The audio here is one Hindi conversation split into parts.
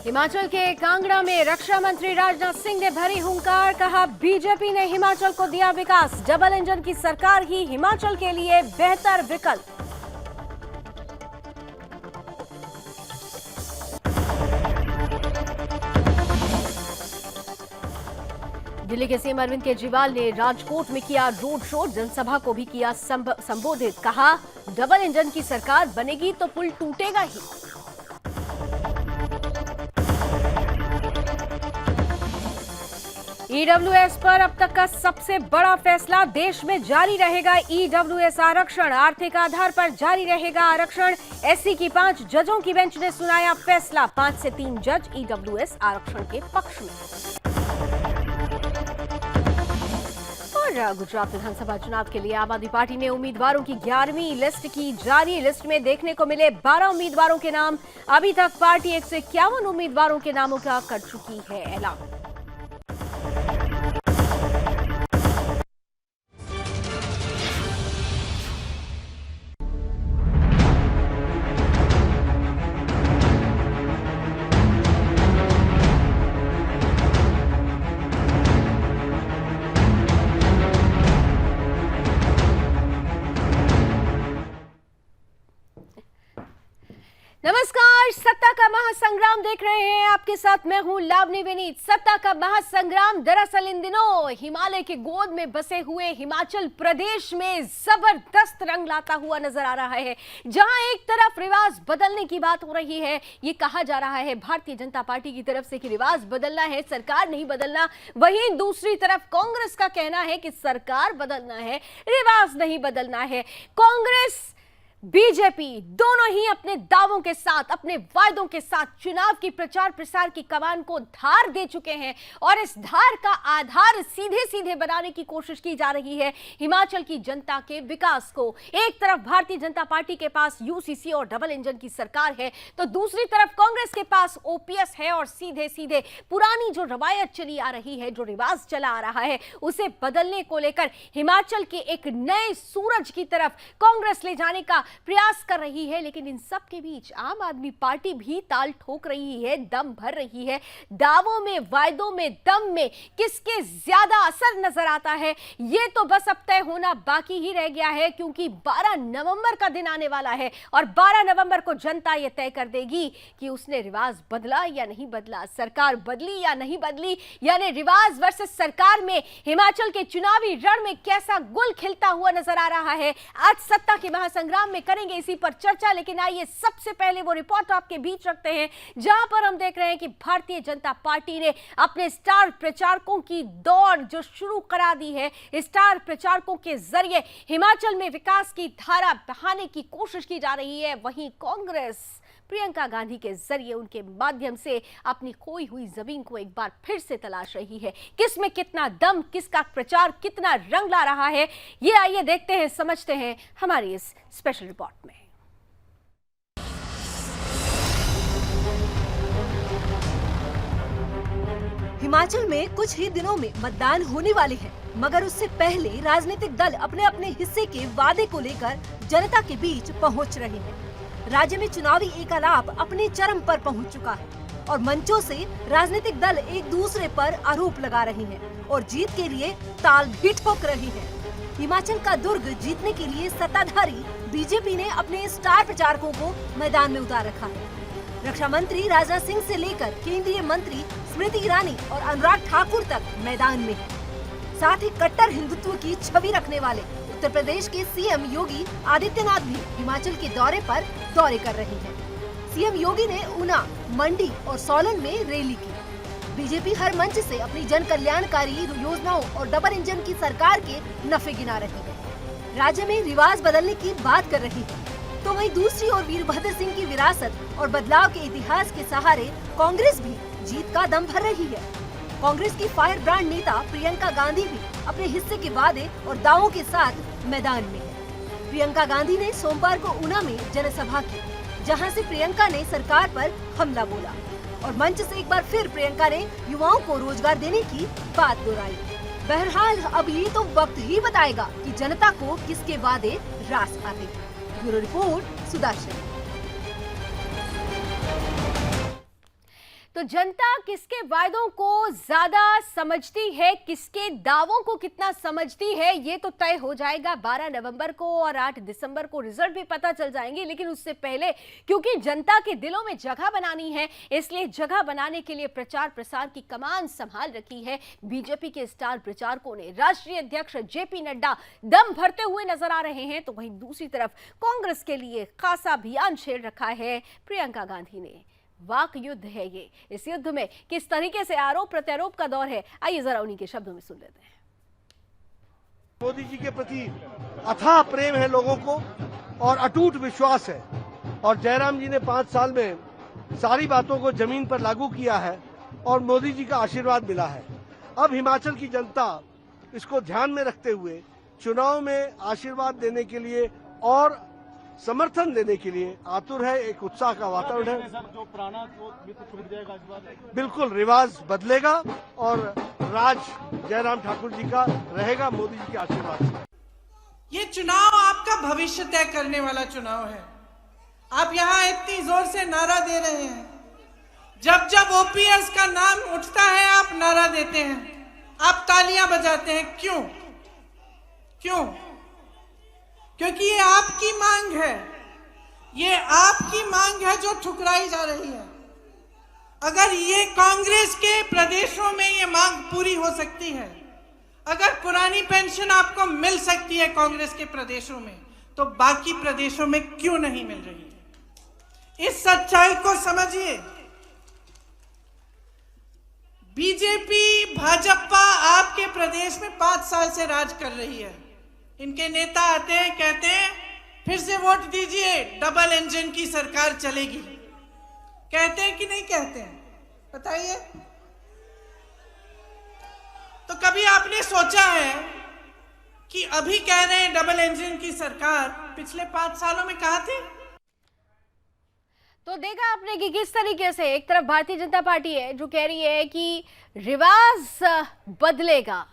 हिमाचल के कांगड़ा में रक्षा मंत्री राजनाथ सिंह ने भरी हुंकार, कहा बीजेपी ने हिमाचल को दिया विकास, डबल इंजन की सरकार ही हिमाचल के लिए बेहतर विकल्प। दिल्ली के सीएम अरविंद केजरीवाल ने राजकोट में किया रोड शो, जनसभा को भी किया संबोधित, कहा डबल इंजन की सरकार बनेगी तो पुल टूटेगा ही। ईडब्ल्यूएस पर अब तक का सबसे बड़ा फैसला, देश में जारी रहेगा ईडब्ल्यूएस आरक्षण, आर्थिक आधार पर जारी रहेगा आरक्षण। एससी की 5 जजों की बेंच ने सुनाया फैसला, 5 से 3 जज ईडब्ल्यूएस आरक्षण के पक्ष में। और गुजरात विधानसभा चुनाव के लिए आम आदमी पार्टी ने उम्मीदवारों की 11वीं लिस्ट की जारी, लिस्ट में देखने को मिले 12 उम्मीदवारों के नाम। अभी तक पार्टी 151 उम्मीदवारों के नामों का कर चुकी है ऐलान। नमस्कार, सत्ता का महासंग्राम देख रहे हैं, आपके साथ मैं हूं लावनी विनीत। सत्ता का महासंग्राम दरअसल इन दिनों हिमालय के गोद में बसे हुए हिमाचल प्रदेश में जबरदस्त रंग लाता हुआ नजर आ रहा है। जहां एक तरफ रिवाज बदलने की बात हो रही है, ये कहा जा रहा है भारतीय जनता पार्टी की तरफ से कि रिवाज बदलना है, सरकार नहीं बदलना। वहीं दूसरी तरफ कांग्रेस का कहना है कि सरकार बदलना है, रिवाज नहीं बदलना है। कांग्रेस बीजेपी दोनों ही अपने दावों के साथ, अपने वायदों के साथ चुनाव की प्रचार प्रसार की कमान को धार दे चुके हैं और इस धार का आधार सीधे सीधे बनाने की कोशिश की जा रही है हिमाचल की जनता के विकास को। एक तरफ भारतीय जनता पार्टी के पास यूसीसी और डबल इंजन की सरकार है, तो दूसरी तरफ कांग्रेस के पास ओपीएस है और सीधे सीधे पुरानी जो रवायत चली आ रही है, जो रिवाज चला आ रहा है, उसे बदलने को लेकर हिमाचल के एक नए सूरज की तरफ कांग्रेस ले जाने का प्रयास कर रही है। लेकिन इन सब के बीच आम आदमी पार्टी भी ताल ठोक रही है, दम भर रही है। दावों में, वायदों में, दम में किसके ज्यादा असर नजर आता है, ये तो बस अब तय होना बाकी ही रह गया है, क्योंकि 12 नवंबर का दिन आने वाला है और 12 नवंबर को जनता यह तय कर देगी कि उसने रिवाज बदला या नहीं बदला, सरकार बदली या नहीं बदली। यानी रिवाज वर्सेस सरकार में हिमाचल के चुनावी रण में कैसा गुल खिलता हुआ नजर आ रहा है। आज सत्ता के महासंग्राम में करेंगे इसी पर चर्चा, लेकिन आइए सबसे पहले वो रिपोर्ट आपके बीच रखते हैं जहां पर हम देख रहे हैं कि भारतीय जनता पार्टी ने अपने स्टार प्रचारकों की दौड़ जो शुरू करा दी है। स्टार प्रचारकों के जरिए हिमाचल में विकास की धारा बहाने की कोशिश की जा रही है। वहीं कांग्रेस प्रियंका गांधी के जरिए उनके माध्यम से अपनी खोई हुई जमीन को एक बार फिर से तलाश रही है। किस में कितना दम, किसका प्रचार कितना रंग ला रहा है, ये आइए देखते हैं, समझते हैं हमारी इस स्पेशल रिपोर्ट में। हिमाचल में कुछ ही दिनों में मतदान होने वाले हैं, मगर उससे पहले राजनीतिक दल अपने अपने हिस्से के वादे को लेकर जनता के बीच पहुंच रहे हैं। राज्य में चुनावी एकालाप अपने चरम पर पहुंच चुका है और मंचों से राजनीतिक दल एक दूसरे पर आरोप लगा रहे हैं और जीत के लिए ताल भी ठोक रहे हैं। हिमाचल का दुर्ग जीतने के लिए सत्ताधारी बीजेपी ने अपने स्टार प्रचारकों को मैदान में उतार रखा है। रक्षा मंत्री राजनाथ सिंह से लेकर केंद्रीय मंत्री स्मृति ईरानी और अनुराग ठाकुर तक मैदान में है। साथ ही कट्टर हिंदुत्व की छवि रखने वाले उत्तर प्रदेश के सीएम योगी आदित्यनाथ भी हिमाचल के दौरे कर रहे हैं। सीएम योगी ने ऊना, मंडी और सोलन में रैली की। बीजेपी हर मंच से अपनी जन कल्याणकारी योजनाओं और डबल इंजन की सरकार के नफे गिना रही है। राज्य में रिवाज बदलने की बात कर रही है, तो वहीं दूसरी ओर वीरभद्र सिंह की विरासत और बदलाव के इतिहास के सहारे कांग्रेस भी जीत का दम भर रही है। कांग्रेस की फायर ब्रांड नेता प्रियंका गांधी भी अपने हिस्से के वादे और दावों के साथ मैदान में है। प्रियंका गांधी ने सोमवार को ऊना में जनसभा की, जहां से प्रियंका ने सरकार पर हमला बोला और मंच से एक बार फिर प्रियंका ने युवाओं को रोजगार देने की बात दोहराई। बहरहाल अब ये तो वक्त ही बताएगा कि जनता को किसके वादे रास आते हैं। Bureau report, Sudarshan. तो जनता किसके वायदों को ज्यादा समझती है, किसके दावों को कितना समझती है, ये तो तय हो जाएगा 12 नवंबर को, और 8 दिसंबर को रिजल्ट भी पता चल जाएंगे। लेकिन उससे पहले क्योंकि जनता के दिलों में जगह बनानी है, इसलिए जगह बनाने के लिए प्रचार प्रसार की कमान संभाल रखी है बीजेपी के स्टार प्रचारकों ने। राष्ट्रीय अध्यक्ष जेपी नड्डा दम भरते हुए नजर आ रहे हैं, तो वहीं दूसरी तरफ कांग्रेस के लिए खासा अभियान छेड़ रखा है प्रियंका गांधी ने। वाक युद्ध है ये। इस युद्ध में किस तरीके से आरोप प्रत्यारोप का दौर है, आइए जरा उन्हीं के शब्दों में सुन लेते हैं। मोदी जी के प्रति अथाह प्रेम है लोगों को और अटूट विश्वास है, और जयराम जी ने 5 साल में सारी बातों को जमीन पर लागू किया है और मोदी जी का आशीर्वाद मिला है। अब हिमाचल की जनता इसको ध्यान में रखते हुए चुनाव में आशीर्वाद देने के लिए और समर्थन देने के लिए आतुर है। एक उत्साह का वातावरण है। जो पुराना छूट जाएगा इस बार, बिल्कुल रिवाज बदलेगा और राज जयराम ठाकुर जी का रहेगा मोदी जी के आशीर्वाद से। ये चुनाव आपका भविष्य तय करने वाला चुनाव है। आप यहाँ इतनी जोर से नारा दे रहे हैं, जब जब ओपीएस का नाम उठता है आप नारा देते हैं, आप तालियां बजाते हैं। क्यों? क्योंकि ये आपकी मांग है, ये आपकी मांग है जो ठुकराई जा रही है। अगर ये कांग्रेस के प्रदेशों में ये मांग पूरी हो सकती है, अगर पुरानी पेंशन आपको मिल सकती है कांग्रेस के प्रदेशों में, तो बाकी प्रदेशों में क्यों नहीं मिल रही है? इस सच्चाई को समझिए। बीजेपी भाजपा आपके प्रदेश में 5 साल से राज कर रही है। इनके नेता आते हैं, कहते हैं फिर से वोट दीजिए, डबल इंजन की सरकार चलेगी। कहते हैं कि नहीं कहते हैं? बताइए। तो कभी आपने सोचा है कि अभी कह रहे हैं डबल इंजन की सरकार, पिछले 5 सालों में कहाँ थी? तो देखा आपने कि किस तरीके से एक तरफ भारतीय जनता पार्टी है जो कह रही है कि रिवाज बदलेगा,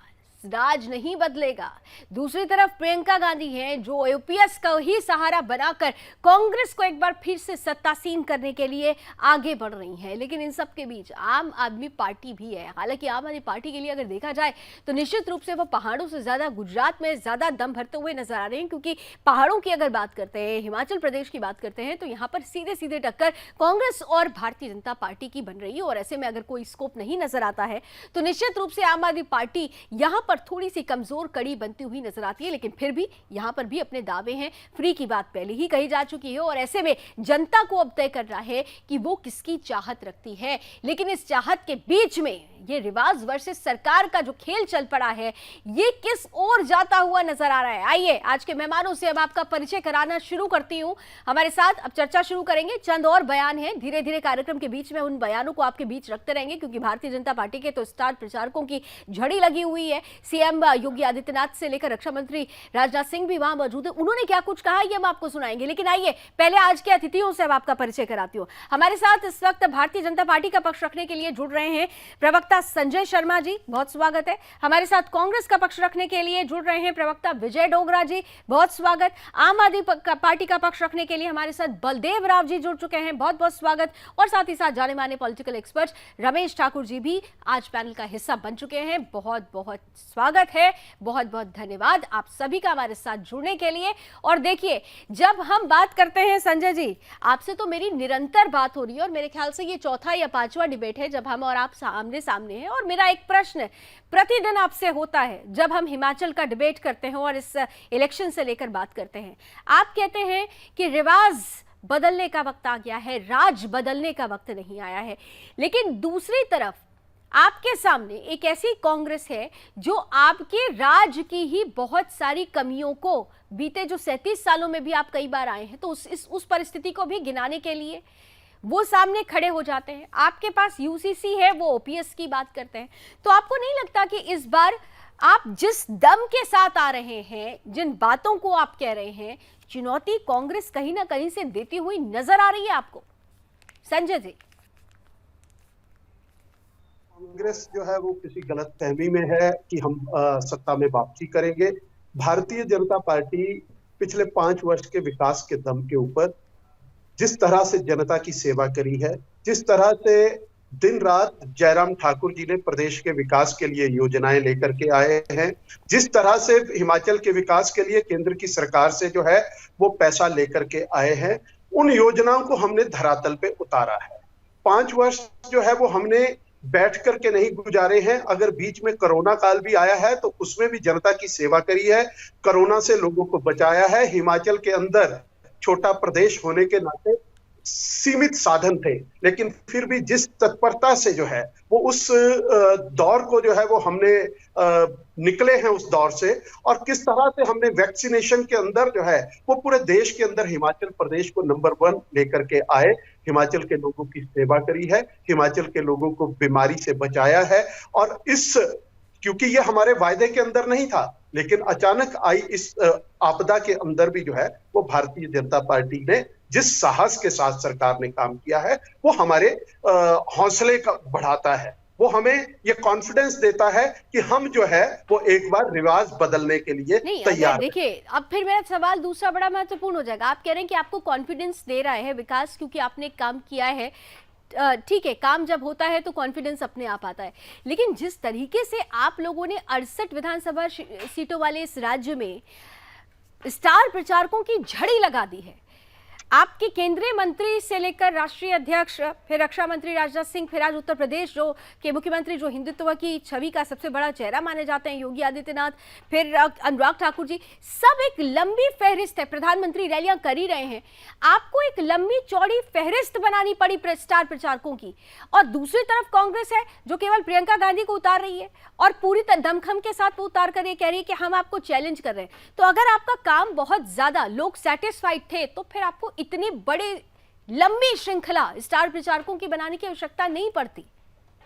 राज नहीं बदलेगा। दूसरी तरफ प्रियंका गांधी हैं जो ओपीएस का ही सहारा बनाकर कांग्रेस को एक बार फिर से सत्तासीन करने के लिए आगे बढ़ रही हैं। लेकिन इन सब के बीच आम आदमी पार्टी भी है। हालांकि आम आदमी पार्टी के लिए अगर देखा जाए तो निश्चित रूप से वो पहाड़ों से ज्यादा गुजरात में ज्यादा दम भरते हुए नजर आ रहे हैं, क्योंकि पहाड़ों की अगर बात करते हैं, हिमाचल प्रदेश की बात करते हैं, तो यहाँ पर सीधे सीधे टक्कर कांग्रेस और भारतीय जनता पार्टी की बन रही है। और ऐसे में अगर कोई स्कोप नहीं नजर आता है तो निश्चित रूप से आम आदमी पार्टी यहाँ पर थोड़ी सी कमजोर कड़ी बनती हुई नजर आती है। लेकिन फिर भी यहां पर भी अपने दावे हैं। फ्री की बात पहले ही कही जा चुकी है और ऐसे में जनता को अब तय करना है कि वो किसकी चाहत रखती है। लेकिन इस चाहत के बीच में ये रिवाज वर्सेस सरकार का जो खेल चल पड़ा है, ये किस ओर जाता हुआ नजर आ रहा है। आइए आज के मेहमानों से अब आपका परिचय कराना शुरू करती हूं। हमारे साथ अब चर्चा शुरू करेंगे। चंद और बयान हैं, धीरे धीरे कार्यक्रम के बीच में उन बयानों को आपके बीच रखते रहेंगे, क्योंकि भारतीय जनता पार्टी के तो स्टार प्रचारकों की झड़ी लगी हुई है। सीएम योगी आदित्यनाथ से लेकर रक्षा मंत्री राजनाथ सिंह भी वहां मौजूद है। उन्होंने क्या कुछ कहा ये हम आपको सुनाएंगे। लेकिन आइए पहले आज के अतिथियों से अब आपका परिचय कराती हूं। हमारे साथ इस वक्त भारतीय जनता पार्टी का पक्ष रखने के लिए जुड़ रहे हैं प्रवक्ता संजय शर्मा जी, बहुत स्वागत है। हमारे साथ कांग्रेस का पक्ष रखने के लिए जुड़ रहे हैं प्रवक्ता विजय डोगरा जी, बहुत स्वागत। आम आदमी पार्टी का पक्ष रखने के लिए हमारे साथ बलदेव राव जी जुड़ चुके हैं, बहुत बहुत स्वागत। और साथ ही साथ जाने माने पॉलिटिकल एक्सपर्ट रमेश ठाकुर जी भी आज पैनल का हिस्सा बन चुके हैं, बहुत बहुत स्वागत है। बहुत बहुत धन्यवाद आप सभी का हमारे साथ जुड़ने के लिए। और देखिए, जब हम बात करते हैं संजय जी, आपसे तो मेरी निरंतर बात हो रही है और मेरे ख्याल से ये चौथा या पांचवा डिबेट है जब हम और आप सामने सामने हैं। और मेरा एक प्रश्न प्रतिदिन आपसे होता है जब हम हिमाचल का डिबेट करते हैं और इस इलेक्शन से लेकर बात करते हैं। आप कहते हैं कि रिवाज बदलने का वक्त आ गया है, राज बदलने का वक्त नहीं आया है। लेकिन दूसरी तरफ आपके सामने एक ऐसी कांग्रेस है जो आपके राज की ही बहुत सारी कमियों को बीते जो 37 सालों में भी आप कई बार आए हैं, तो उस परिस्थिति को भी गिनाने के लिए वो सामने खड़े हो जाते हैं। आपके पास यूसीसी है, वो ओपीएस की बात करते हैं। तो आपको नहीं लगता कि इस बार आप जिस दम के साथ आ रहे हैं, जिन बातों को आप कह रहे हैं, चुनौती कांग्रेस कहीं ना कहीं से देती हुई नजर आ रही है आपको? संजय जी। कांग्रेस जो है वो किसी गलत फहमी में है कि हम सत्ता में वापसी करेंगे। भारतीय जनता पार्टी पिछले 5 वर्ष के विकास के दम के ऊपर जिस तरह से जनता की सेवा करी है, जिस तरह से दिन रात जयराम ठाकुर जी ने प्रदेश के विकास के लिए योजनाएं लेकर के आए हैं। जिस तरह से हिमाचल के विकास के लिए केंद्र की सरकार से जो है वो पैसा लेकर के आए हैं, उन योजनाओं को हमने धरातल पे उतारा है। 5 वर्ष जो है वो हमने बैठ करके नहीं गुजारे हैं। अगर बीच में कोरोना काल भी आया है तो उसमें भी जनता की सेवा करी है, कोरोना से लोगों को बचाया है। हिमाचल के अंदर छोटा प्रदेश होने के नाते सीमित साधन थे, लेकिन फिर भी जिस तत्परता से जो है वो उस दौर को जो है वो हमने निकले हैं उस दौर से, और किस तरह से हमने वैक्सीनेशन के अंदर जो है वो पूरे देश के अंदर हिमाचल प्रदेश को नंबर 1 लेकर के आए, हिमाचल के लोगों की सेवा करी है, हिमाचल के लोगों को बीमारी से बचाया है। और क्योंकि ये हमारे वायदे के अंदर नहीं था, लेकिन अचानक आई इस आपदा के अंदर भी जो है वो भारतीय जनता पार्टी ने जिस साहस के साथ सरकार ने काम किया है वो हमारे हौसले का बढ़ाता है, वो हमें ये कॉन्फिडेंस देता है कि हम जो है वो एक बार रिवाज बदलने के लिए तैयार। देखिए, अब फिर मेरा सवाल दूसरा बड़ा महत्वपूर्ण हो जाएगा। आप कह रहे हैं कि आपको कॉन्फिडेंस दे रहा है विकास, क्योंकि आपने काम किया है। ठीक है, काम जब होता है तो कॉन्फिडेंस अपने आप आता है, लेकिन जिस तरीके से आप लोगों ने 68 विधानसभा सीटों वाले इस राज्य में स्टार प्रचारकों की झड़ी लगा दी है, आपके केंद्रीय मंत्री से लेकर राष्ट्रीय अध्यक्ष, फिर रक्षा मंत्री राजनाथ सिंह, फिर आज उत्तर प्रदेश के मुख्यमंत्री जो हिंदुत्व की छवि का सबसे बड़ा चेहरा माने जाते हैं योगी आदित्यनाथ, फिर अनुराग ठाकुर जी, सब एक लंबी फहरिस्त है। प्रधानमंत्री रैलियां कर ही रहे हैं, आपको एक लंबी चौड़ी फहरिस्त बनानी पड़ी स्टार प्रचारकों की। और दूसरी तरफ कांग्रेस है जो केवल प्रियंका गांधी को उतार रही है और पूरी दमखम के साथ वो उतार कर ये कह रही है कि हम आपको चैलेंज कर रहे हैं। तो अगर आपका काम बहुत ज्यादा लोग सेटिस्फाइड थे तो फिर आपको इतनी बड़ी लंबी श्रृंखला स्टार प्रचारकों की बनाने की आवश्यकता नहीं पड़ती।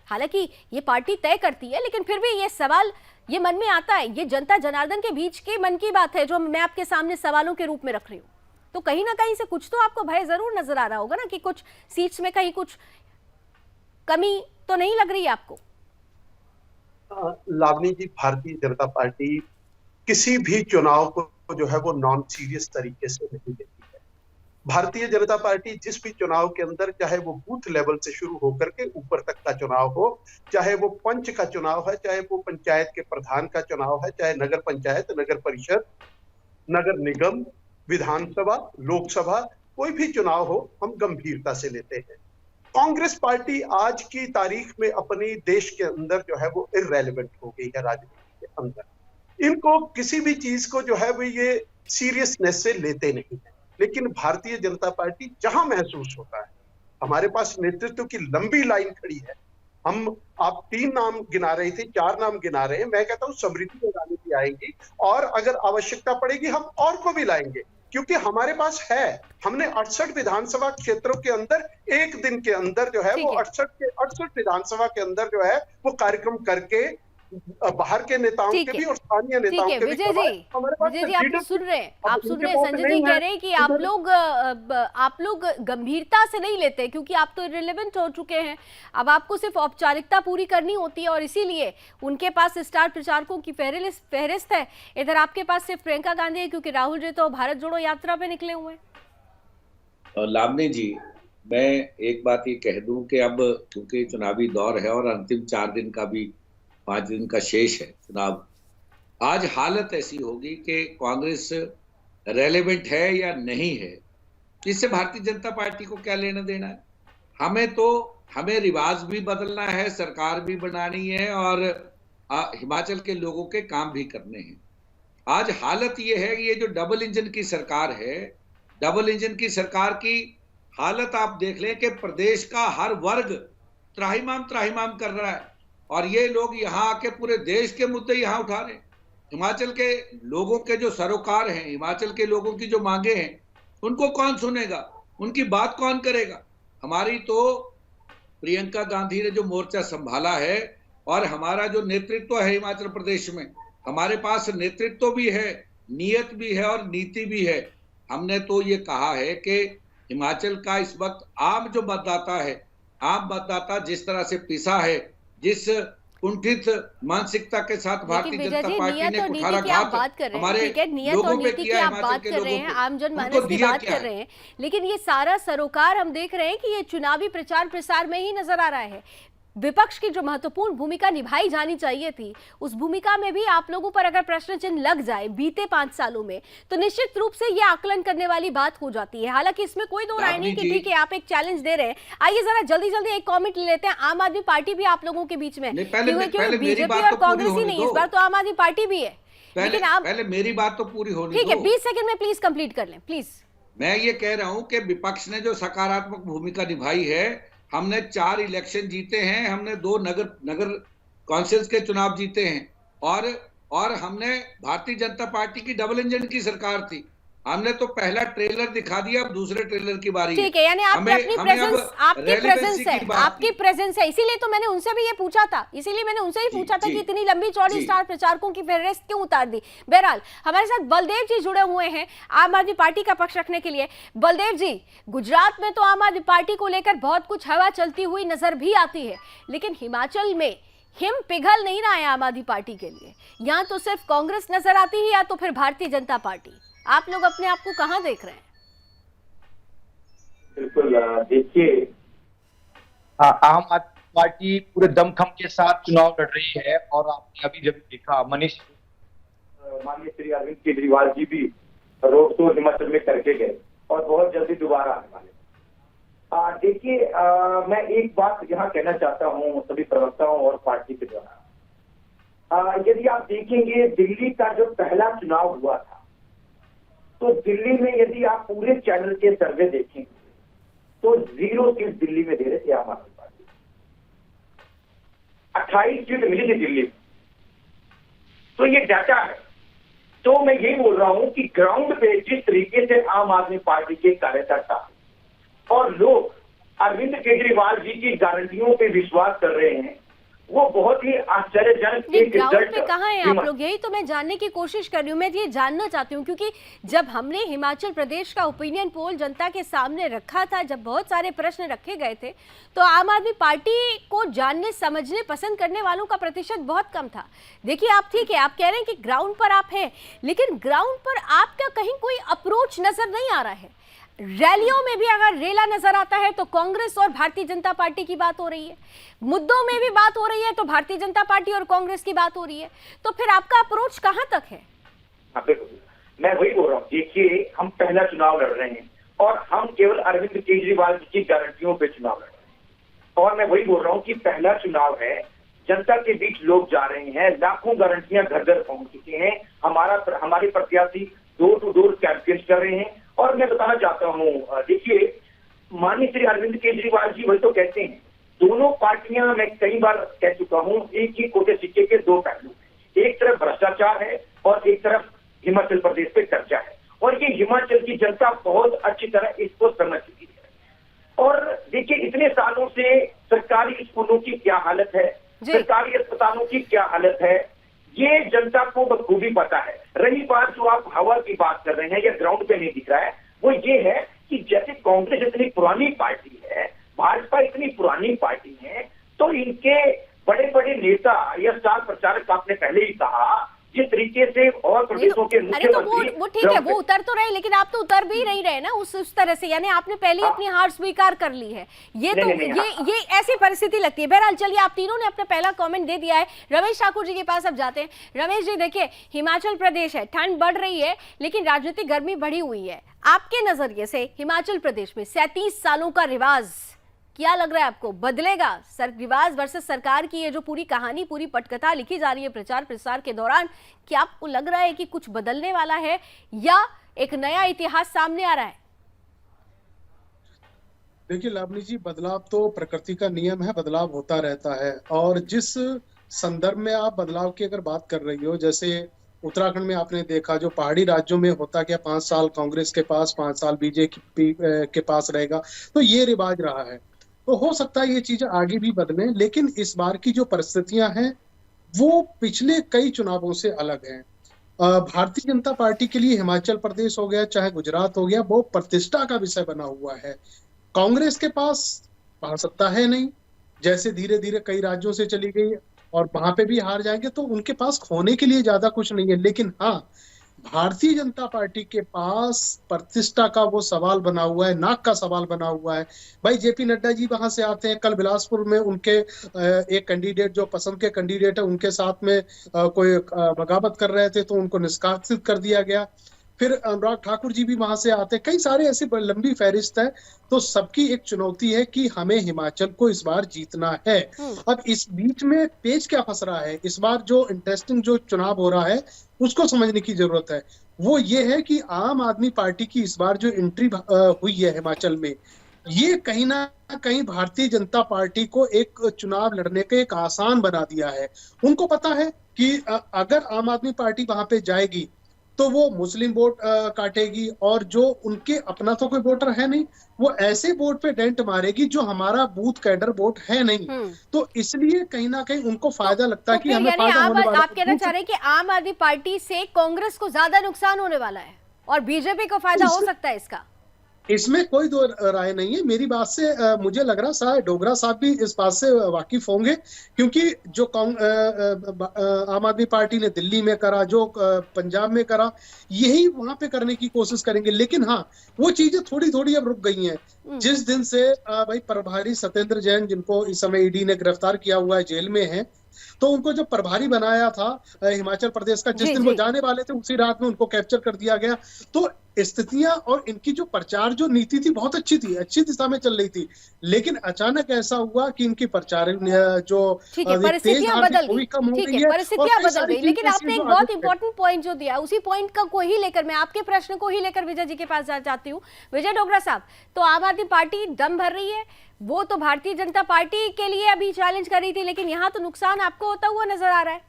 हालांकि ये पार्टी तय करती है, लेकिन फिर भी ये सवाल ये मन में आता है, ये जनता जनार्दन के बीच के मन की बात है जो मैं आपके सामने सवालों के रूप में रख रही हूँ। तो कहीं ना कहीं से कुछ तो आपको भय जरूर नजर आ रहा होगा ना कि कुछ सीट्स में कहीं कुछ कमी तो नहीं लग रही है आपको? लावनी जी, भारतीय जनता पार्टी किसी भी चुनाव को जो है वो नॉन सीरियस तरीके से नहीं लेती है। भारतीय जनता पार्टी जिस भी चुनाव के अंदर, चाहे वो बूथ लेवल से शुरू होकर के ऊपर तक का चुनाव हो, चाहे वो पंच का चुनाव है, चाहे वो पंचायत के प्रधान का चुनाव है, चाहे नगर पंचायत, नगर परिषद, नगर निगम, विधानसभा, लोकसभा, कोई भी चुनाव हो, हम गंभीरता से लेते हैं। कांग्रेस पार्टी आज की तारीख में अपनी देश के अंदर जो है वो इररेलेवेंट हो गई है राजनीति के अंदर। इनको किसी भी चीज को जो है वो ये सीरियसनेस से लेते नहीं है। लेकिन भारतीय जनता पार्टी जहां महसूस होता है, हमारे पास नेतृत्व की लंबी लाइन खड़ी है। आप 3 नाम गिना रहे थे, 4 नाम गिना रहे हैं, मैं कहता हूं समृद्धि ईरानी भी आएंगी और अगर आवश्यकता पड़ेगी हम और को भी लाएंगे, क्योंकि हमारे पास है। हमने 68 विधानसभा क्षेत्रों के अंदर एक दिन के अंदर जो है वो 68 विधानसभा के अंदर जो है वो कार्यक्रम करके बाहर के नेताओं के भी और स्थानीय नेताओं के भी। विजय जी आप सुन रहे हैं, संजय जी कह रहे हैं कि आप लोग गंभीरता से नहीं लेते क्योंकि आप तो इररिलेवेंट हो चुके हैं, अब आपको सिर्फ औपचारिकता पूरी करनी होती है और इसीलिए उनके पास स्टार प्रचारकों की फहरिस्त है। इधर आपके पास सिर्फ प्रियंका गांधी है क्योंकि राहुल जी तो भारत जोड़ो यात्रा पे निकले हुए हैं। लावनी जी, मैं एक बात ये कह दूं कि अब क्योंकि चुनावी दौर है और अंतिम 4 दिन का भी 5 दिन का शेष है चुनाव, आज हालत ऐसी होगी कि कांग्रेस रेलेवेंट है या नहीं है, इससे भारतीय जनता पार्टी को क्या लेना देना है। हमें रिवाज भी बदलना है, सरकार भी बनानी है और हिमाचल के लोगों के काम भी करने हैं। आज हालत ये है कि ये जो डबल इंजन की सरकार है, डबल इंजन की सरकार की हालत आप देख लें कि प्रदेश का हर वर्ग त्राहिमाम कर रहा है और ये लोग यहाँ आके पूरे देश के मुद्दे यहाँ उठा रहे हैं। हिमाचल के लोगों के जो सरोकार हैं, हिमाचल के लोगों की जो मांगे हैं, उनको कौन सुनेगा, उनकी बात कौन करेगा। हमारी तो प्रियंका गांधी ने जो मोर्चा संभाला है और हमारा जो नेतृत्व है हिमाचल प्रदेश में, हमारे पास नेतृत्व भी है, नियत भी है और नीति भी है। हमने तो ये कहा है कि हिमाचल का इस वक्त आम जो मतदाता है, आम मतदाता जिस तरह से पिसा है, जिस कुंठित मानसिकता के साथ भारतीय लेकिन जनता विजय जी, पार्टी नियत ने और नीति की आप कुठाराघात बात कर रहे हैं, हमारे ठीक है, नियत और लोगों पे नीति की किया, आप हिमाचल बात के कर रहे लोगों हैं, पे। आम जनमानस उनको की दिया बात क्या कर है? रहे हैं, लेकिन ये सारा सरोकार हम देख रहे हैं कि ये चुनावी प्रचार प्रसार में ही नजर आ रहा है। विपक्ष की जो महत्वपूर्ण भूमिका निभाई जानी चाहिए थी, उस भूमिका में भी आप लोगों पर अगर प्रश्न चिन्ह लग जाए बीते 5 सालों में, तो निश्चित रूप से ये आकलन करने वाली बात हो जाती है। हालांकि इसमें कोई दो राय नहीं कि ठीक है आप एक चैलेंज दे रहे हैं। आइए जरा जल्दी जल्दी एक कमेंट ले लेते हैं। आम आदमी पार्टी भी आप लोगों के बीच में, पहले मेरी बीजेपी बात और तो पूरी कांग्रेस ही होने नहीं, दो। इस बार तो आम आदमी पार्टी भी है। लेकिन आप पहले मेरी बात तो पूरी होने ठीक है, दो। 20 सेकंड में प्लीज कंप्लीट कर लें प्लीज। मैं ये कह रहा हूं कि विपक्ष ने जो सकारात्मक भूमिका निभाई है, हमने 4 इलेक्शन जीते हैं, हमने 2 नगर कौंसिल्स के चुनाव जीते हैं और हमने भारतीय जनता पार्टी की डबल इंजन की सरकार थी। हमने तो पहला ट्रेलर दिखा दिया, अब दूसरे ट्रेलर की बारी ठीक है, यानी आपकी अपनी प्रेजेंस, आपकी प्रेजेंस है, इसीलिए तो मैंने उनसे भी ये पूछा था, इसीलिए मैंने उनसे ही पूछा था कि इतनी लंबी चौड़ी स्टार प्रचारकों की फेहरिस्त क्यों उतार दी। बहरहाल हमारे साथ बलदेव जी जुड़े हुए हैं आम आदमी पार्टी का पक्ष रखने के लिए। बलदेव जी, गुजरात में तो आम आदमी पार्टी को लेकर बहुत कुछ हवा चलती हुई नजर भी आती है, लेकिन हिमाचल में हिम पिघल नहीं रहा है आम आदमी पार्टी के लिए। यहाँ तो सिर्फ कांग्रेस नजर आती है या तो फिर भारतीय जनता पार्टी। आप लोग अपने आप को कहां देख रहे हैं? बिल्कुल, देखिए, आम आदमी पार्टी पूरे दमखम के साथ चुनाव लड़ रही है और आपने अभी जब देखा माननीय श्री अरविंद केजरीवाल जी भी रोड शो हिमाचल में करके गए और बहुत जल्दी दोबारा आने वाले। देखिए, मैं एक बात यहाँ कहना चाहता हूँ सभी प्रवक्ताओं और पार्टी के द्वारा। यदि आप देखेंगे दिल्ली का जो पहला चुनाव हुआ था, तो दिल्ली में यदि आप पूरे चैनल के सर्वे देखेंगे तो 0 सीट दिल्ली में दे रहे थे आम आदमी पार्टी। 28 सीट मिली थी दिल्ली में, तो ये डाटा है। तो मैं यही बोल रहा हूं कि ग्राउंड पे जिस तरीके से आम आदमी पार्टी के कार्यकर्ता और लोग अरविंद केजरीवाल जी की गारंटियों पे विश्वास कर रहे हैं, वो बहुत ही आश्चर्यजनक ग्राउंड पे कहाँ हैं आप लोग? यही तो मैं जानने की कोशिश कर रही हूँ। मैं ये जानना चाहती हूँ क्योंकि जब हमने हिमाचल प्रदेश का ओपिनियन पोल जनता के सामने रखा था, जब बहुत सारे प्रश्न रखे गए थे, तो आम आदमी पार्टी को जानने समझने पसंद करने वालों का प्रतिशत बहुत कम था। देखिए, आप ठीक है, आप कह रहे हैं कि ग्राउंड पर आप हैं, लेकिन ग्राउंड पर आपका कहीं कोई अप्रोच नजर नहीं आ रहा है। रैलियों में भी अगर रेला नजर आता है तो कांग्रेस और भारतीय जनता पार्टी की बात हो रही है, मुद्दों में भी बात हो रही है तो भारतीय जनता पार्टी और कांग्रेस की बात हो रही है, तो फिर आपका अप्रोच कहां तक है? मैं वही बोल रहा हूँ। देखिए, हम पहला चुनाव लड़ रहे हैं और हम केवल अरविंद केजरीवाल जी की गारंटियों पे चुनाव लड़ रहे हैं। और मैं वही बोल रहा हूँ कि पहला चुनाव है, जनता के बीच लोग जा रहे हैं, लाखों गारंटियां घर घर पहुंच चुकी हैं, हमारे प्रत्याशी डोर टू डोर कैंपेन कर रहे हैं। और मैं बताना चाहता हूँ, देखिए, माननीय श्री अरविंद केजरीवाल जी वही तो कहते हैं, दोनों पार्टियां, मैं कई बार कह चुका हूँ, एक ही कोटे सिक्के के 2 पहलू, एक तरफ भ्रष्टाचार है और एक तरफ हिमाचल प्रदेश पे चर्चा है। और ये हिमाचल की जनता बहुत अच्छी तरह इसको समझ चुकी है। और देखिए, इतने सालों से सरकारी स्कूलों की क्या हालत है, सरकारी अस्पतालों की क्या हालत है, ये जनता को बखूबी पता है। रही बात जो आप हवा की बात कर रहे हैं या ग्राउंड पे नहीं दिख रहा है, वो ये है कि जैसे कांग्रेस इतनी पुरानी पार्टी है, भाजपा इतनी पुरानी पार्टी है, तो इनके बड़े बड़े नेता या स्टार प्रचारक, आपने पहले ही कहा, जिस तरीके से और प्रदेशों के मुख्यमंत्री, वो ठीक है, वो उतर तो रहे, लेकिन आप तो उतर भी नहीं रहे ना उस तरह से, यानी आपने पहले अपनी हार स्वीकार कर ली है। ये ऐसी परिस्थिति लगती है। बहरहाल चलिए, आप तीनों ने अपना पहला कमेंट दे दिया है। रमेश ठाकुर जी के पास अब जाते हैं। रमेश जी, देखिए, हिमाचल प्रदेश है, ठंड बढ़ रही है, लेकिन राजनीतिक गर्मी बढ़ी हुई है। आपके नजरिए से हिमाचल प्रदेश में 37 सालों का रिवाज क्या लग रहा है आपको, बदलेगा? रिवाज वर्सेस सरकार की ये जो पूरी कहानी, पूरी पटकथा लिखी जा रही है प्रचार प्रसार के दौरान, क्या आपको लग रहा है कि कुछ बदलने वाला है या एक नया इतिहास सामने आ रहा है? देखिए लावनी जी, बदलाव तो प्रकृति का नियम है, बदलाव होता रहता है। और जिस संदर्भ में आप बदलाव की अगर बात कर रही हो, जैसे उत्तराखंड में आपने देखा, जो पहाड़ी राज्यों में होता क्या, 5 साल कांग्रेस के पास, 5 साल बीजेपी के पास रहेगा, तो ये रिवाज रहा है। तो हो सकता है ये चीजें आगे भी बदलें, लेकिन इस बार की जो परिस्थितियां हैं वो पिछले कई चुनावों से अलग हैं। भारतीय जनता पार्टी के लिए हिमाचल प्रदेश हो गया, चाहे गुजरात हो गया, वो प्रतिष्ठा का विषय बना हुआ है। कांग्रेस के पास सत्ता है नहीं, जैसे धीरे धीरे कई राज्यों से चली गई, और वहां पे भी हार जाएंगे तो उनके पास खोने के लिए ज्यादा कुछ नहीं है। लेकिन हाँ, भारतीय जनता पार्टी के पास प्रतिष्ठा का वो सवाल बना हुआ है, नाक का सवाल बना हुआ है। भाई जेपी नड्डा जी वहां से आते हैं, कल बिलासपुर में उनके एक कैंडिडेट जो पसंद के कैंडिडेट है उनके साथ में कोई बगावत कर रहे थे तो उनको निष्कासित कर दिया गया। फिर अनुराग ठाकुर जी भी वहां से आते हैं, कई सारे ऐसी लंबी फहरिस्त है। तो सबकी एक चुनौती है कि हमें हिमाचल को इस बार जीतना है। अब इस बीच में पेच क्या फंस रहा है, इस बार जो इंटरेस्टिंग जो चुनाव हो रहा है उसको समझने की जरूरत है। वो ये है कि आम आदमी पार्टी की इस बार जो एंट्री हुई है हिमाचल में, ये कहीं ना कहीं भारतीय जनता पार्टी को एक चुनाव लड़ने का एक आसान बना दिया है। उनको पता है कि अगर आम आदमी पार्टी वहां पे जाएगी तो वो मुस्लिम वोट काटेगी, और जो उनके अपना तो कोई वोटर है नहीं, वो ऐसे वोट पे डेंट मारेगी जो हमारा बूथ कैडर वोट है नहीं। तो इसलिए कहीं ना कहीं उनको फायदा लगता है कि हमें फायदा होने वाला है। आप कहना चाह रहे हैं कि आम आदमी पार्टी से कांग्रेस को ज्यादा नुकसान होने वाला है और बीजेपी को फायदा हो सकता है इसका? इसमें कोई दो राय नहीं है। मेरी बात से मुझे लग रहा शायद डोगरा साहब भी इस बात से वाकिफ होंगे, क्योंकि जो आम आदमी पार्टी ने दिल्ली में करा, जो पंजाब में करा, यही वहां पे करने की कोशिश करेंगे। लेकिन हाँ, वो चीजें थोड़ी थोड़ी अब रुक गई हैं। जिस दिन से भाई प्रभारी सत्येंद्र जैन, जिनको इस समय ईडी ने गिरफ्तार किया हुआ है, जेल में है, तो उनको जो प्रभारी बनाया था हिमाचल प्रदेश का, जिस दिन वो जाने वाले थे उसी रात में उनको कैप्चर कर दिया गया। तो स्थितियां और इनकी जो प्रचार जो नीति थी बहुत अच्छी थी, अच्छी दिशा में चल रही थी। लेकिन अचानक ऐसा हुआ कि इनकी प्रचार जो परिस्थितियां बदल गई। ठीक है, परिस्थितियां बदल गई। लेकिन आपने एक बहुत इंपॉर्टेंट पॉइंट जो दिया, उसी पॉइंट को ही लेकर मैं आपके प्रश्न को ही लेकर विजय जी के पास जाती हूँ। विजय डोगरा साहब, तो आम आदमी पार्टी दम भर रही है, वो तो भारतीय जनता पार्टी के लिए अभी चैलेंज कर रही थी, लेकिन यहाँ तो नुकसान आपको होता हुआ नजर आ रहा है,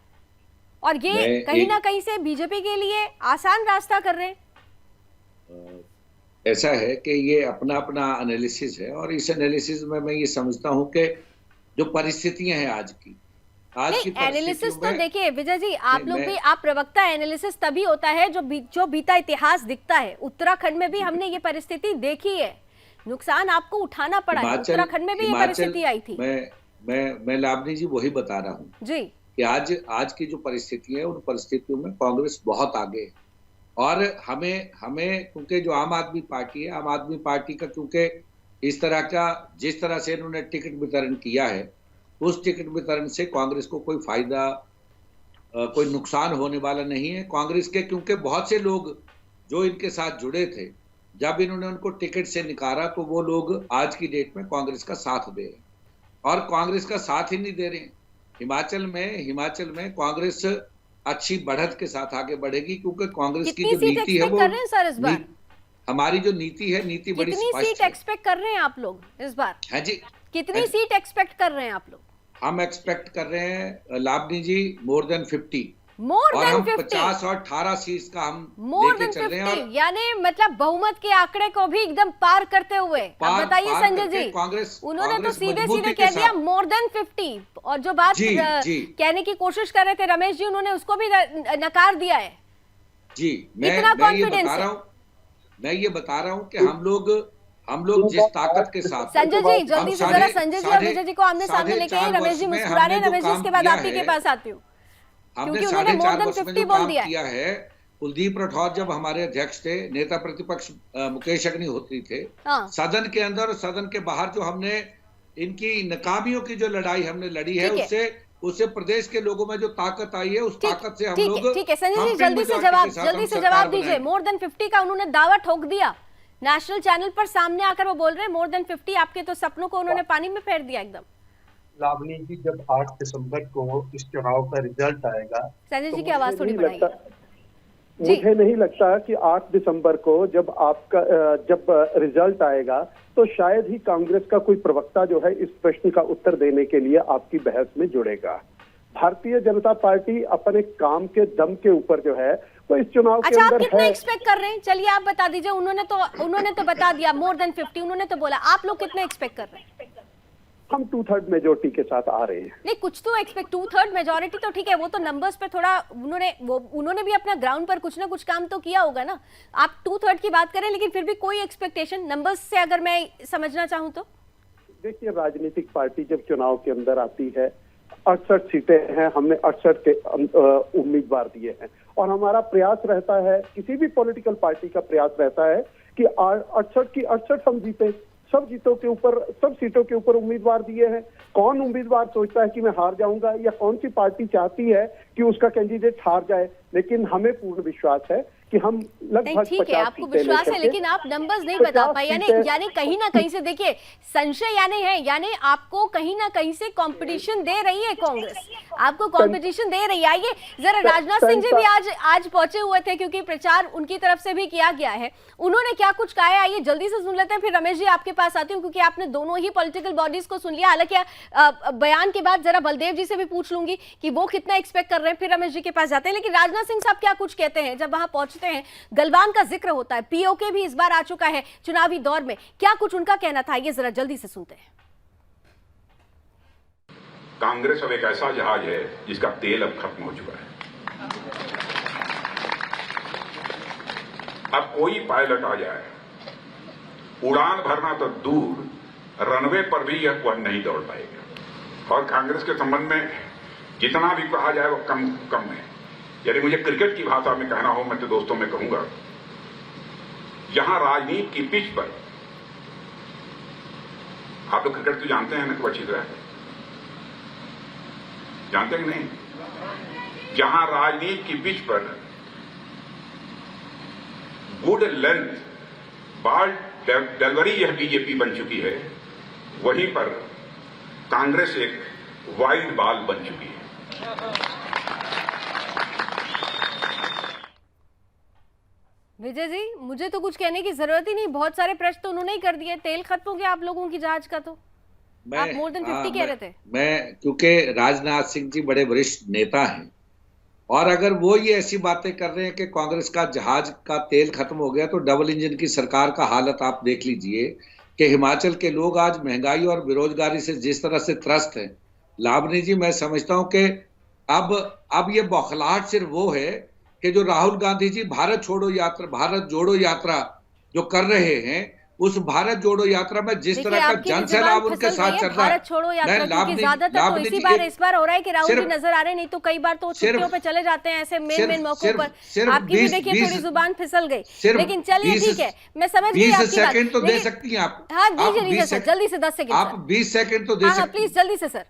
और ये कहीं ना कहीं से बीजेपी के लिए आसान रास्ता कर रहे हैं। ऐसा है कि ये अपना अपना एनालिसिस है, और इस एनालिसिस में मैं ये समझता हूँ कि जो परिस्थितियां हैं आज की एनालिसिस तो देखिए विजय जी, आप लोग भी, आप प्रवक्ता, एनालिसिस तभी होता है जो बीता इतिहास दिखता है। उत्तराखंड में भी हमने ये परिस्थिति देखी है, नुकसान आपको उठाना पड़ा है। उत्तराखंड में भी ये परिस्थिति आई थी। मैं लावनी जी वही बता रहा हूँ जी कि आज की जो परिस्थिति है, उन परिस्थितियों में कांग्रेस बहुत आगे है। और हमें क्योंकि जो आम आदमी पार्टी है, आम आदमी पार्टी का क्योंकि इस तरह का, जिस तरह से इन्होंने टिकट वितरण किया है, उस टिकट वितरण से कांग्रेस को कोई फायदा, कोई नुकसान होने वाला नहीं है। कांग्रेस के क्योंकि बहुत से लोग जो इनके साथ जुड़े थे, जब इन्होंने उनको टिकट से निकाला तो वो लोग आज की डेट में कांग्रेस का साथ दे रहे हैं, और कांग्रेस का साथ ही नहीं दे रहे हैं। हिमाचल में कांग्रेस अच्छी बढ़त के साथ आगे बढ़ेगी, क्योंकि कांग्रेस की जो नीति है वो, सर इस बार हमारी जो नीति है, नीति बड़ी स्पष्ट है। कितनी सीट एक्सपेक्ट कर रहे हैं आप लोग इस बार? हाँ जी, कितनी सीट एक्सपेक्ट कर रहे हैं आप लोग? हम एक्सपेक्ट कर रहे हैं लावनी जी मोर देन 50, और हम 50 और 18 सीट्स का हम मोर देन 50, यानी मतलब बहुमत के आंकड़े को भी एकदम पार करते हुए। अब बताइए संजय जी, कांग्रेस उन्होंने तो सीधे कह दिया मोर देन 50, और जो बात कहने की कोशिश कर रहे थे रमेश जी, उन्होंने उसको भी नकार दिया है। जी, मैं ये बता रहा हूँ कि हम लोग जिस ताकत के साथ, संजय जी जल्दी से जरा संजय जी और विजय जी को आमने सामने लेके आइए। रमेश जी मुस्कुरा रहे हैं, रमेश जी इसके बाद आप ही के पास आती हूँ, हमने 4.5 वर्ष में जो काम किया है। कुलदीप राठौर जब हमारे अध्यक्ष थे, नेता प्रतिपक्ष मुकेश अग्निहोत्री थे, सदन के अंदर और सदन के बाहर जो हमने इनकी नाकामियों की जो लड़ाई हमने लड़ी है, उससे प्रदेश के लोगों में जो ताकत आई है, उस ताकत से हम लोग। ठीक है संजय जी, जल्दी से जवाब दीजिए। मोर देन 50 का उन्होंने दावा ठोक दिया, नेशनल चैनल पर सामने आकर वो बोल रहे हैं मोर देन 50। आपके तो सपनों को उन्होंने पानी में फेर दिया एकदम। लावनी जी, जब 8 दिसंबर को इस चुनाव का रिजल्ट आएगा, संजय जी की आवाज थोड़ी बढ़ाइए। मुझे नहीं लगता कि 8 दिसंबर को जब रिजल्ट आएगा तो शायद ही कांग्रेस का कोई प्रवक्ता जो है इस प्रश्न का उत्तर देने के लिए आपकी बहस में जुड़ेगा। भारतीय जनता पार्टी अपने काम के दम के ऊपर जो है वो इस चुनाव के अंदर आप कितना एक्सपेक्ट कर रहे हैं? चलिए आप बता दीजिए। उन्होंने तो बता दिया मोर देन 50, उन्होंने तो बोला। आप लोग कितने एक्सपेक्ट कर रहे हैं? हम 2/3 मेजोरिटी के साथ आ रहे हैं। नहीं, कुछ तो एक्सपेक्ट, 2/3 मेजोरिटी तो ठीक है, वो तो नंबर्स पे थोड़ा उन्होंने भी अपना ग्राउंड पर कुछ ना कुछ काम तो किया होगा ना। आप 2/3 की बात करें, लेकिन फिर भी कोई एक्सपेक्टेशन नंबर्स से अगर मैं समझना चाहूँ तो? देखिए, राजनीतिक पार्टी जब चुनाव के अंदर आती है 68 सीटें हैं, हमने 68 के उम्मीदवार दिए हैं और हमारा प्रयास रहता है, किसी भी पॉलिटिकल पार्टी का प्रयास रहता है कि 68 की 68 हम जीते। सब सीटों के ऊपर उम्मीदवार दिए हैं। कौन उम्मीदवार सोचता है कि मैं हार जाऊंगा, या कौन सी पार्टी चाहती है कि उसका कैंडिडेट हार जाए? लेकिन हमें पूर्ण विश्वास है कि हम लगभग ठीक है, आपको विश्वास है, लेकिन आप नंबर्स नहीं बता पाए। यानी कहीं ना कहीं से देखिए संशय यानी आपको कहीं ना कहीं से कंपटीशन दे रही है कांग्रेस, आपको कंपटीशन दे रही है। आइए जरा राजनाथ सिंह जी भी आज पहुंचे हुए थे, क्योंकि प्रचार उनकी तरफ से भी किया गया है। उन्होंने क्या कुछ कहा है, आइए जल्दी से सुन लेते हैं, फिर रमेश जी आपके पास आती हूँ, क्योंकि आपने दोनों ही पॉलिटिकल बॉडीज को सुन लिया। हालांकि बयान के बाद जरा बलदेव जी से भी पूछ लूंगी कि वो कितना एक्सपेक्ट कर रहे हैं, फिर रमेश जी के पास जाते हैं। लेकिन राजनाथ सिंह साहब क्या कुछ कहते हैं जब वहां पहुंचते हैं? गलवान का जिक्र होता है, पीओके भी इस बार आ चुका है चुनावी दौर में, क्या कुछ उनका कहना था, ये जरा जल्दी से सुनते हैं। कांग्रेस अब एक ऐसा जहाज है जिसका तेल अब खत्म हो चुका है। अब कोई पायलट आ जाए, उड़ान भरना तो दूर, रनवे पर भी वह नहीं दौड़ पाएगा। और कांग्रेस के संबंध में जितना भी कहा जाए वो कम है। यदि मुझे क्रिकेट की भाषा में कहना हो, मैं तो दोस्तों में कहूंगा, यहां राजनीति की पिच पर, आप लोग क्रिकेट तो जानते हैं ना खूब अच्छी तरह, जानते हैं कि नहीं? जहां राजनीति की पिच पर गुड लेंथ बॉल डिलीवरी यह बीजेपी बन चुकी है, वहीं पर कांग्रेस एक वाइड बॉल बन चुकी है। विजय जी, मुझे तो कुछ कहने की जरूरत ही नहीं, बहुत सारे प्रश्न तो उन्होंने ही कर दिए। तेल खत्म हो गया आप लोगों की जहाज का, तो आप मोर देन 50 कह रहे थे। मैं क्योंकि राजनाथ सिंह जी बड़े वरिष्ठ नेता हैं, और अगर वो ये ऐसी बातें कर रहे हैं कि कांग्रेस का जहाज का तेल खत्म हो गया, तो डबल इंजन की सरकार का हालत आप देख लीजिए कि हिमाचल के लोग आज महंगाई और बेरोजगारी से जिस तरह से त्रस्त हैं। लावनी जी, मैं समझता हूं कि अब ये बौखलाहट सिर्फ वो है कि जो राहुल गांधी जी भारत जोड़ो यात्रा जो कर रहे हैं, उस भारत जोड़ो यात्रा में जिस तरह का जन सैलाब उनके साथ चल रहा है, भारत छोड़ो यात्रा की ज्यादातर तो इस बार हो रहा है कि राहुल जी नजर आ रहे, नहीं तो कई बार तो छुट्टियों पे चले जाते हैं ऐसे मेन मौकों पर। आपकी भी देखिए थोड़ी जुबान फिसल गई, लेकिन चलिए ठीक है, मैं समझ गई आपकी बात। 20 सेकंड तो दे सकती हैं आप। हाँ दीजिए सर, जल्दी से 10 सेकंड आप 20 सेकंड तो दे सकते हैं प्लीज, जल्दी से सर।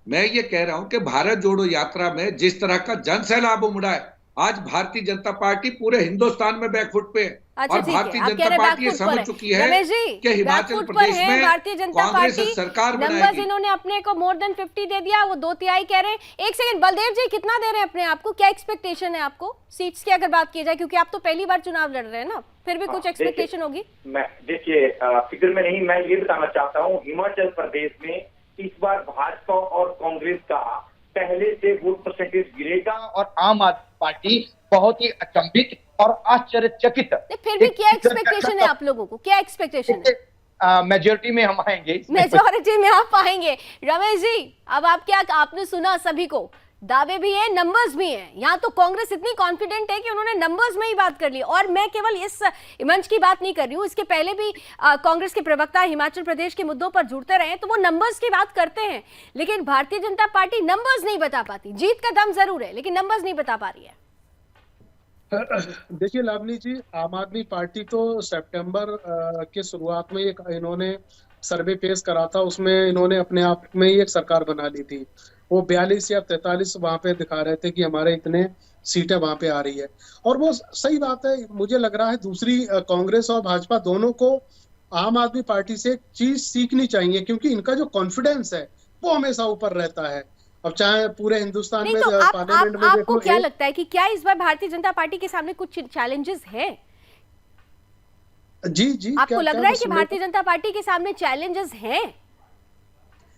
मैं ये कह रहा हूं कि भारत जोड़ो यात्रा में जिस तरह का जन सैलाब उमड़ा है, आज भारतीय जनता पार्टी पूरे हिंदुस्तान में बैकफुट पे है। और भारतीय जनता पार्टी ये समझ चुकी है कि हिमाचल प्रदेश में भारतीय जनता कांग्रेस पार्टी सरकार नंबर्स इन्होंने अपने को मोर देन 50 दे दिया, वो 2/3 कह रहे हैं। एक सेकंड बलदेव जी, कितना दे रहे हैं अपने आप को, क्या एक्सपेक्टेशन है आपको सीट्स की अगर बात की जाए, क्योंकि आप तो पहली बार चुनाव लड़ रहे हैं ना, फिर भी कुछ एक्सपेक्टेशन होगी? मैं देखिए फिक्र में नहीं, मैं ये बताना चाहता हूँ, हिमाचल प्रदेश में इस बार भाजपा और कांग्रेस का पहले से वोट परसेंटेज गिरेगा और आम आदमी पार्टी बहुत ही अचंभित और आश्चर्यचकित। फिर भी क्या एक्सपेक्टेशन है आप लोगों को, क्या एक्सपेक्टेशन है? मेजोरिटी में हम आएंगे, मेजोरिटी में आप आएंगे। रमेश जी, अब आप क्या, आपने सुना सभी को, दावे भी है नंबर्स भी हैं। यहाँ तो कांग्रेस इतनी कॉन्फिडेंट है कि उन्होंने नंबर्स में ही बात कर ली। और मैं केवल इस मंच की बात नहीं कर रही हूँ, इसके पहले भी कांग्रेस के प्रवक्ता हिमाचल प्रदेश के मुद्दों पर जुड़ते रहे, तो वो नंबर्स की बात करते हैं, लेकिन भारतीय जनता पार्टी नंबर्स नहीं बता पाती। जीत का दम जरूर है, लेकिन नंबर्स नहीं बता पा रही है। देखिए लावनी जी, आम आदमी पार्टी तो सितंबर के शुरुआत में एक इन्होंने सर्वे पेश करा था, उसमें इन्होंने अपने आप में ही एक सरकार बना ली थी। वो 42 या 43 वहां पे दिखा रहे थे कि हमारे इतने सीटें वहां पे आ रही है, और वो सही बात है। मुझे लग रहा है दूसरी कांग्रेस और भाजपा दोनों को आम आदमी पार्टी से एक चीज सीखनी चाहिए, क्योंकि इनका जो कॉन्फिडेंस है वो हमेशा ऊपर रहता है। अब चाहे पूरे हिंदुस्तान में पार्लियामेंट में आपको क्या लगता है कि क्या इस बार भारतीय जनता पार्टी के सामने कुछ चैलेंजेस है? जी आपको लग रहा है कि भारतीय जनता पार्टी के सामने चैलेंजेस हैं?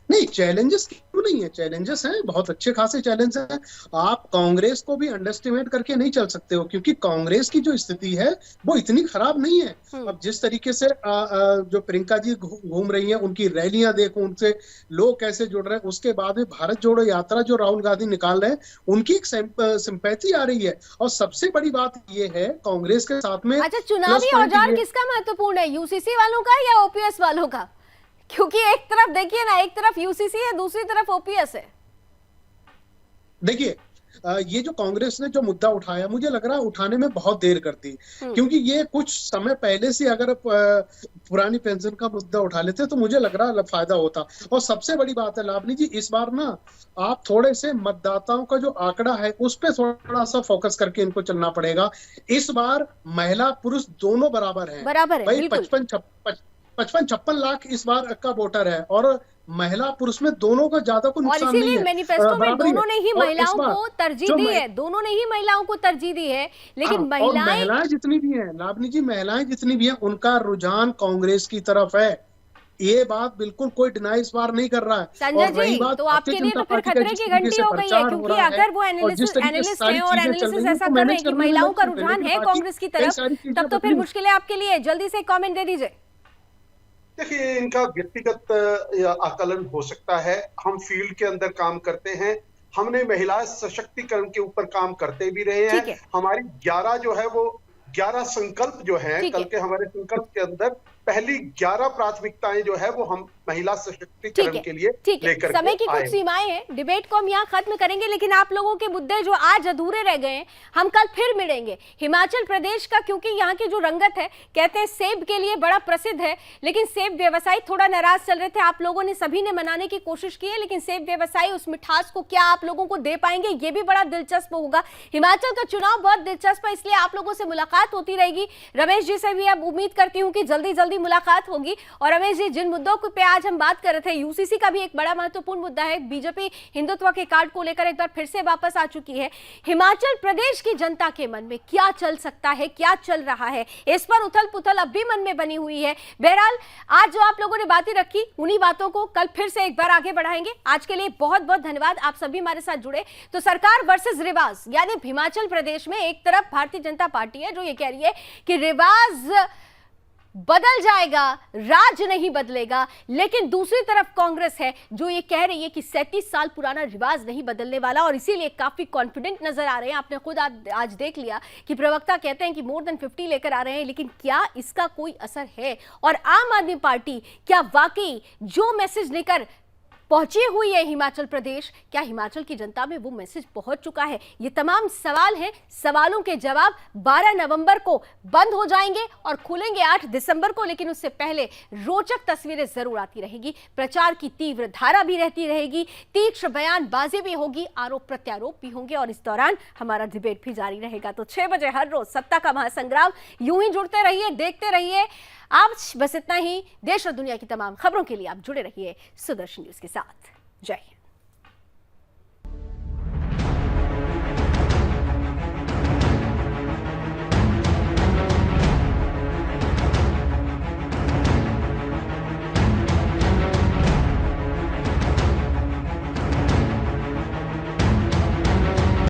नहीं, चैलेंजेस क्यों नहीं है, चैलेंजेस हैं, बहुत अच्छे खासे चैलेंज हैं। आप कांग्रेस को भी अंडरएस्टिमेट करके नहीं चल सकते हो, क्योंकि कांग्रेस की जो स्थिति है वो इतनी खराब नहीं है। अब जिस तरीके से जो प्रियंका जी घूम रही हैं, उनकी रैलियां देखो, उनसे लोग कैसे जुड़ रहे हैं, उसके बाद में भारत जोड़ो यात्रा जो राहुल गांधी निकाल रहे हैं, उनकी एक सिंपैथी आ रही है। और सबसे बड़ी बात ये है कांग्रेस के साथ में, अच्छा, चुनावी औजार किसका महत्वपूर्ण है, यूसीसी वालों का या ओपीएस वालों का? क्योंकि एक तरफ देखिए ना, एक तरफ यूसीसी है, दूसरी तरफ ओपीएस है। देखिए, ये जो कांग्रेस ने जो मुद्दा उठाया, मुझे लग रहा है उठाने में बहुत देर करती, क्योंकि ये कुछ समय पहले से अगर पुरानी पेंशन का मुद्दा उठा लेते तो मुझे लग रहा है फायदा होता। और सबसे बड़ी बात है लावनी जी, इस बार ना आप थोड़े से मतदाताओं का जो आंकड़ा है उस पे थोड़ा सा फोकस करके इनको चलना पड़ेगा। इस बार महिला पुरुष दोनों बराबर है भाई, 55-56 लाख इस बार का वोटर है और महिला पुरुष में दोनों का ज्यादा को नुकसान नहीं है। मैनिफेस्टो में दोनों ने ही महिलाओं को तरजीह दी है, दोनों ने ही महिलाओं को तरजीह दी है, लेकिन महिलाएं जितनी भी हैं लावनी जी, महिलाएं जितनी भी हैं उनका रुझान कांग्रेस की तरफ है। ये बात बिल्कुल कोई डिनाई इस बार नहीं कर रहा है। संजय जी, तो आपके लिए तो फिर खतरे की घंटी हो गई है, क्योंकि अगर वो एनालिस्ट हैं और एनालिसिस ऐसा कर रहे हैं कि महिलाओं का रुझान है कांग्रेस की तरफ, तब तो फिर मुश्किलें आपके लिए। जल्दी से कमेंट दे दीजिए। देखिए, इनका व्यक्तिगत आकलन हो सकता है। हम फील्ड के अंदर काम करते हैं, हमने महिला सशक्तिकरण के ऊपर काम करते भी रहे हैं। हमारी 11 जो है वो 11 संकल्प जो है, कल के हमारे संकल्प के अंदर पहली 11 प्राथमिकताएं जो है वो हम महिला सशक्तिकरण के लिए लेकर समय की कुछ सीमाएं हैं, डिबेट को हम यहाँ खत्म करेंगे, लेकिन आप लोगों के मुद्दे जो आज अधूरे रह गए हैं हम कल फिर मिलेंगे। हिमाचल प्रदेश का, क्योंकि यहाँ की जो रंगत है, कहते हैं सेब के लिए बड़ा प्रसिद्ध है, लेकिन सेब व्यवसायी थोड़ा नाराज चल रहे थे। आप लोगों ने सभी ने मनाने की कोशिश की है, लेकिन सेब व्यवसायी उस मिठास को क्या आप लोगों को दे पाएंगे, ये भी बड़ा दिलचस्प होगा। हिमाचल का चुनाव बहुत दिलचस्प है, इसलिए आप लोगों से मुलाकात होती रहेगी। रमेश जी से भी अब उम्मीद करती हूँ कि जल्दी जल्दी मुलाकात होगी। और रमेश जी, जिन मुद्दों पे आज हम बात कर रहे थे, यूसीसी का भी एक बड़ा महत्वपूर्ण मुद्दा है, बीजेपी हिंदुत्व के कार्ड को लेकर एक बार फिर से वापस आ चुकी है। हिमाचल प्रदेश की जनता के मन में क्या चल सकता है, क्या चल रहा है, इस पर उथल पुथल अब भी मन में बनी हुई है। बहरहाल, आज जो आप लोगों ने बातें रखी, उन्हीं बातों को कल फिर से एक बार आगे बढ़ाएंगे। आज के लिए बहुत बहुत धन्यवाद, आप सभी हमारे साथ जुड़े। तो सरकार वर्सेस रिवाज, यानी हिमाचल प्रदेश में एक तरफ भारतीय जनता पार्टी है जो ये कह रही है कि रिवाज बदल जाएगा, राज नहीं बदलेगा, लेकिन दूसरी तरफ कांग्रेस है जो ये कह रही है कि 37 साल पुराना रिवाज नहीं बदलने वाला, और इसीलिए काफी कॉन्फिडेंट नजर आ रहे हैं। आपने खुद आज देख लिया कि प्रवक्ता कहते हैं कि मोर देन 50 लेकर आ रहे हैं, लेकिन क्या इसका कोई असर है? और आम आदमी पार्टी क्या वाकई जो मैसेज लेकर पहुंची हुई है हिमाचल प्रदेश, क्या हिमाचल की जनता में वो मैसेज पहुंच चुका है? ये तमाम सवाल हैं, सवालों के जवाब 12 नवंबर को बंद हो जाएंगे और खुलेंगे 8 दिसंबर को, लेकिन उससे पहले रोचक तस्वीरें जरूर आती रहेगी। प्रचार की तीव्र धारा भी रहती रहेगी, तीक्ष्ण बयानबाजी भी होगी, आरोप प्रत्यारोप भी होंगे, और इस दौरान हमारा डिबेट भी जारी रहेगा। तो 6 बजे हर रोज सत्ता का महासंग्राम, यूं ही जुड़ते रहिए, देखते रहिए। आज बस इतना ही। देश और दुनिया की तमाम खबरों के लिए आप जुड़े रहिए सुदर्शन न्यूज के साथ। जय हिंद।